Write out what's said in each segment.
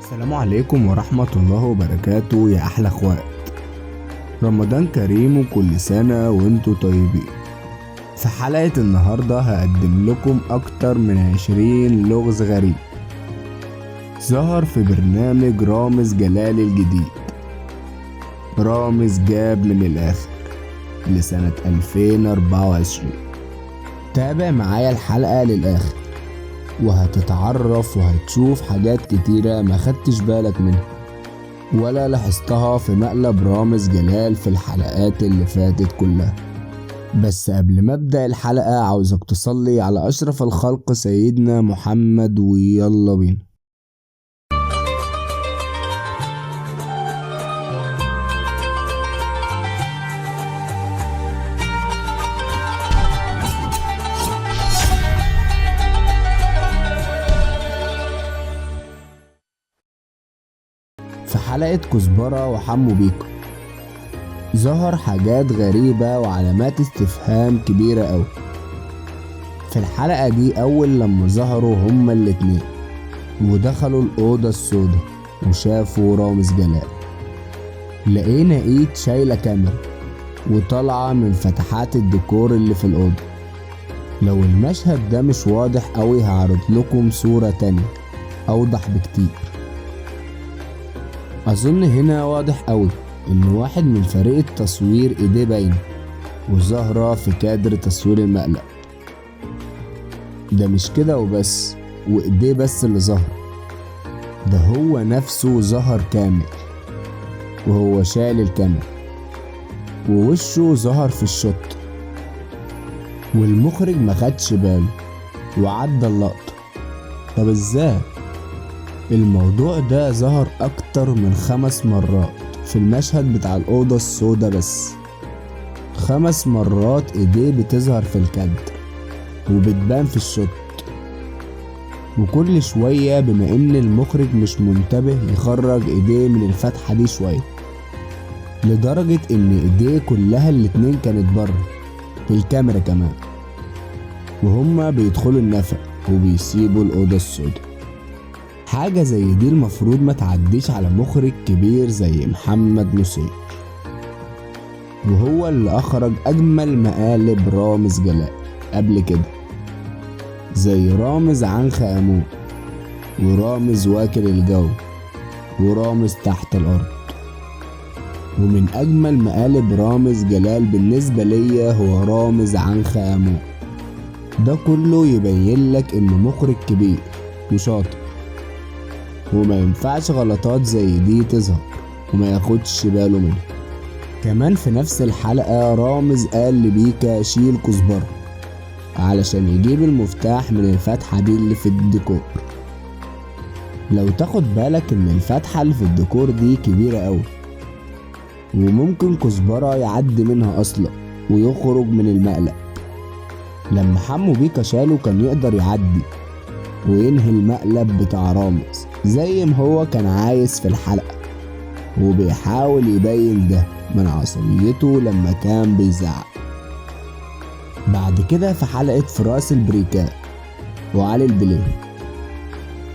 السلام عليكم ورحمة الله وبركاته يا أحلى أخوات. رمضان كريم وكل سنة وانتوا طيبين. في حلقة النهاردة هقدم لكم أكتر من 20 لغز غريب ظهر في برنامج رامز جلال الجديد. رامز جاب من الآخر لسنة 2024. تابع معايا الحلقة للآخر وهتتعرف وهتشوف حاجات كتيرة ما خدتش بالك منها ولا لاحظتها في مقلب رامز جلال في الحلقات اللي فاتت كلها. بس قبل ما ابدأ الحلقة عاوزك تصلي على أشرف الخلق سيدنا محمد ويلا بينا. في حلقة كزبرة وحمو بيكا ظهر حاجات غريبة وعلامات استفهام كبيرة أوي. في الحلقة دي أول لما ظهروا هما الاتنين ودخلوا الأوضة السوداء وشافوا رامز جلال، لقينا ايد شايلة كاميرا وطالعة من فتحات الديكور اللي في الأوضة. لو المشهد ده مش واضح أوي هعرض لكم صورة تانية أوضح بكتير. أظن هنا واضح أوي إن واحد من فريق التصوير إيديه باينة وظاهرة في كادر تصوير المقلب. ده مش كده وبس وإيديه بس اللي ظهر، ده هو نفسه ظهر كامل وهو شايل الكاميرا ووشه ظهر في الشوت والمخرج ما خدش باله وعدى اللقطة. طب ازاي؟ الموضوع ده ظهر اكتر من 5 مرات في المشهد بتاع الأوضة السوداء بس. 5 مرات ايديه بتظهر في الكادر وبتبان في الشوت، وكل شوية بما ان المخرج مش منتبه يخرج ايديه من الفتحة دي شوية، لدرجة ان ايديه كلها الاتنين كانت بره في الكاميرا كمان وهما بيدخلوا النفق وبيسيبوا الأوضة السوداء. حاجة زي دي المفروض ما تعديش على مخرج كبير زي محمد نصير، وهو اللي أخرج أجمل مقالب رامز جلال قبل كده زي رامز عنخ آمون ورامز واكل الجو ورامز تحت الأرض. ومن أجمل مقالب رامز جلال بالنسبة ليا هو رامز عنخ آمون. ده كله يبين لك إنه مخرج كبير وشاطر وما ينفعش غلطات زي دي تظهر وما ياخدش باله منها. كمان في نفس الحلقة رامز قال لبيكا شيل كزبرة علشان يجيب المفتاح من الفتحة دي اللي في الديكور. لو تاخد بالك ان الفتحة اللي في الديكور دي كبيرة قوي وممكن كزبرة يعدي منها اصلا ويخرج من المقلب. لما حمو بيكا شاله كان يقدر يعدي وينهي المقلب بتاع رامز زي ما هو كان عايز في الحلقة، وبيحاول يبين ده من عصبيته لما كان بيزعق. بعد كده في حلقة فراس البريكات وعلي البليل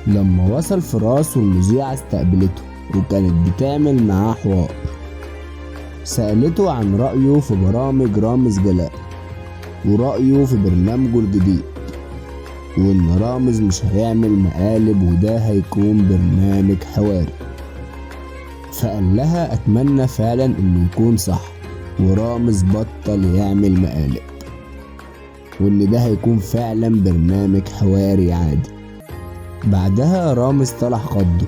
لما وصل فراس والمذيعة استقبلته وكانت بتعمل معاه حوار، سألته عن رأيه في برامج رامز جلال ورأيه في برنامجه الجديد وإن رامز مش هيعمل مقالب وده هيكون برنامج حواري. فقال لها أتمنى فعلا إنه يكون صح ورامز بطل يعمل مقالب وإن ده هيكون فعلا برنامج حواري عادي. بعدها رامز طلع خضه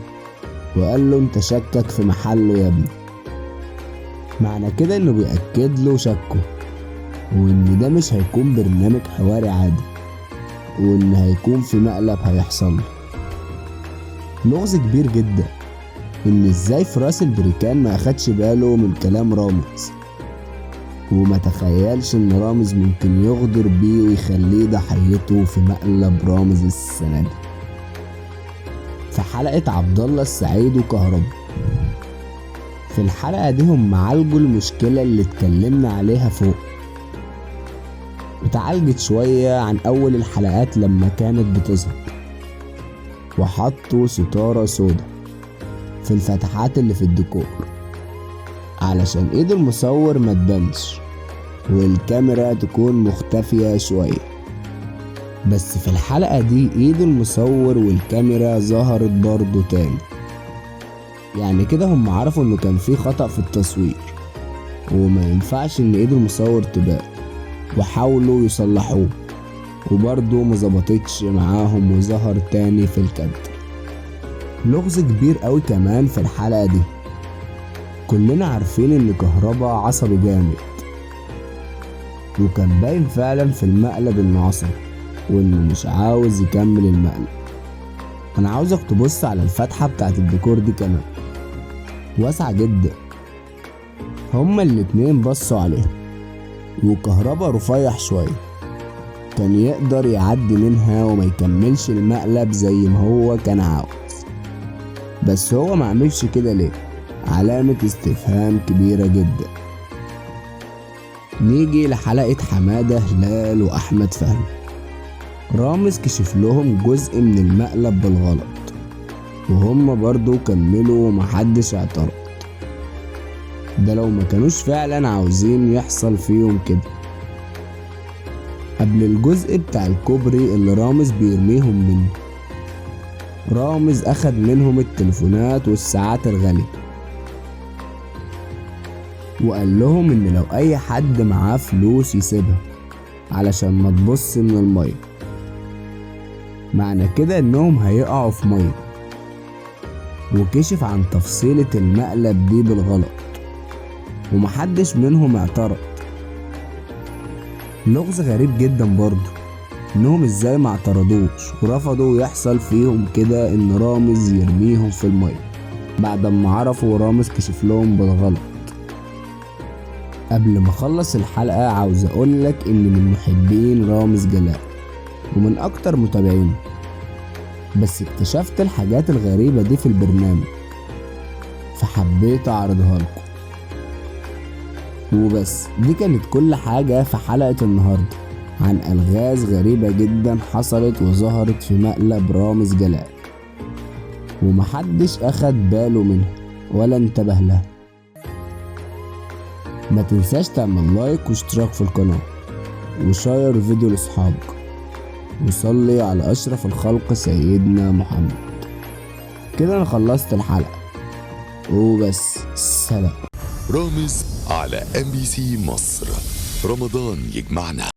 وقال له انت شكك في محله يا ابني، معنى كده انه بيأكد له شكه وإن ده مش هيكون برنامج حواري عادي وإن هيكون في مقلب هيحصل. لغز كبير جدا إن إزاي فراس البريكان ما أخدش باله من كلام رامز وما تخيلش إن رامز ممكن يغدر بيه ويخليه ضحيته في مقلب رامز السنة دي. في حلقة عبدالله السعيد وكهربا في الحلقة دي هم عالجوا المشكلة اللي اتكلمنا عليها فوق وتعالجت شوية عن أول الحلقات لما كانت بتظهر، وحطوا ستارة سودا في الفتحات اللي في الديكور علشان ايد المصور ما تبانش والكاميرا تكون مختفية شوية. بس في الحلقة دي ايد المصور والكاميرا ظهرت برضو تاني، يعني كده هم عرفوا انه كان في خطأ في التصوير وما ينفعش ان ايد المصور تبان، وحاولوا يصلحوه وبرضو مظبطتش معاهم وظهر تاني في الكادر. لغز كبير قوي كمان في الحلقة دي، كلنا عارفين ان كهربا عصبي جامد، وكان باين فعلا في المقلب انه عصبي وانه مش عاوز يكمل المقلب. انا عاوزك تبص على الفتحة بتاعت الديكور دي كمان، واسعة جدا. هما الاتنين بصوا عليها وكهربا رفيع شوية، كان يقدر يعدي منها وما يكملش المقلب زي ما هو كان عاوز، بس هو ما عملش كده ليه؟ علامة استفهام كبيرة جدا. نيجي لحلقة حمادة هلال وأحمد فهمي. رامز كشف لهم جزء من المقلب بالغلط وهم برضو كملوا ومحدش اعترض، ده لو ما كانوش فعلا عاوزين يحصل فيهم كده. قبل الجزء بتاع الكوبري اللي رامز بيرميهم منه، رامز أخد منهم التليفونات والساعات الغالية وقال لهم ان لو اي حد معاه فلوس يسيبها علشان ما تبص من المية، معنى كده انهم هيقعوا في مية. وكشف عن تفصيلة المقلب دي بالغلط ومحدش منهم اعترض. لغز غريب جدا برضو انهم ازاي ما اعترضوش ورفضوا يحصل فيهم كده ان رامز يرميهم في المية بعد ما عرفوا رامز كشف لهم بالغلط. قبل ما اخلص الحلقة عاوز اقولك اني من محبين رامز جلال ومن اكتر متابعينه، بس اكتشفت الحاجات الغريبة دي في البرنامج فحبيت اعرضها لكم. وبس دي كانت كل حاجة في حلقة النهاردة عن ألغاز غريبة جدا حصلت وظهرت في مقلب رامز جلال ومحدش أخد باله منها ولا انتبه لها. ما تنساش تعمل لايك واشتراك في القناة وشير الفيديو لاصحابك وصلي على أشرف الخلق سيدنا محمد. كده أنا خلصت الحلقة وبس، سلام. رامز على MBC مصر، رمضان يجمعنا.